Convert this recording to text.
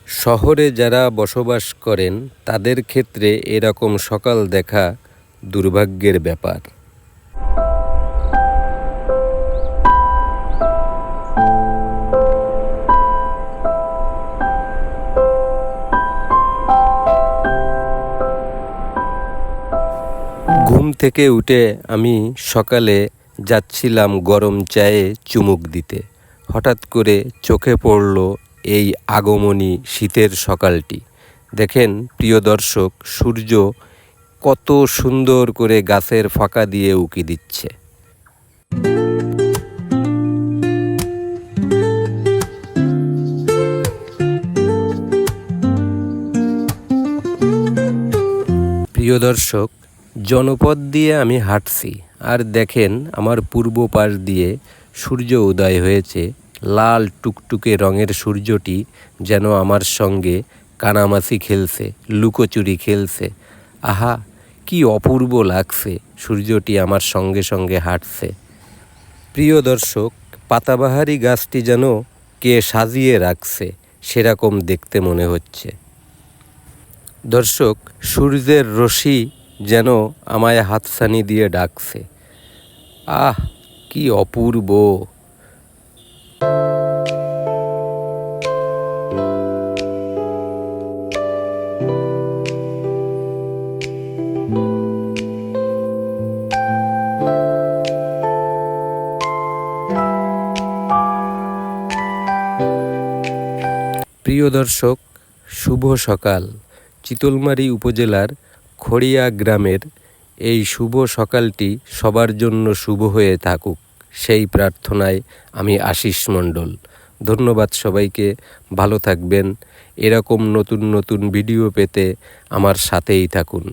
শহরে যারা বসবাস করেন তাদের ক্ষেত্রে এরকম সকাল দেখা দুর্ভাগ্যের ব্যাপার। ঘুম থেকে উঠে আমি সকালে যাচ্ছিলাম গরম চায়ে চুমুক দিতে, হঠাৎ করে চোখে পড়ল এই আগমনী শীতের সকালটি। দেখেন প্রিয় দর্শক, সূর্য কত সুন্দর করে গাছের ফাঁকা দিয়ে উঁকি দিচ্ছে। প্রিয় দর্শক, জনপদ দিয়ে আমি হাঁটছি আর দেখেন আমার পূর্ব পাশ দিয়ে সূর্য উদয় হয়েছে। লাল টুকটুকে রঙের সূর্যটি যেন আমার সঙ্গে কানামাছি খেলছে, লুকোচুরি খেলছে। আহা, কি অপূর্ব লাগছে! সূর্যটি আমার সঙ্গে সঙ্গে হাঁটছে। প্রিয় দর্শক, পাতাবাহারি গাছটি যেন কে সাজিয়ে রাখছে সেরকম দেখতে মনে হচ্ছে। দর্শক, সূর্যের রশ্মি যেন আমায় হাতছানি দিয়ে ডাকছে। আহ, কি অপূর্ব! প্রিয় দর্শক, শুভ সকাল। চিতলমারী উপজেলার খড়িয়া গ্রামের এই শুভ সকালটি সবার জন্য শুভ হয়ে থাকুক, সেই প্রার্থনায় আমি আশিস মণ্ডল। ধন্যবাদ সবাইকে, ভালো থাকবেন। এরকম নতুন নতুন ভিডিও পেতে আমার সাথেই থাকুন।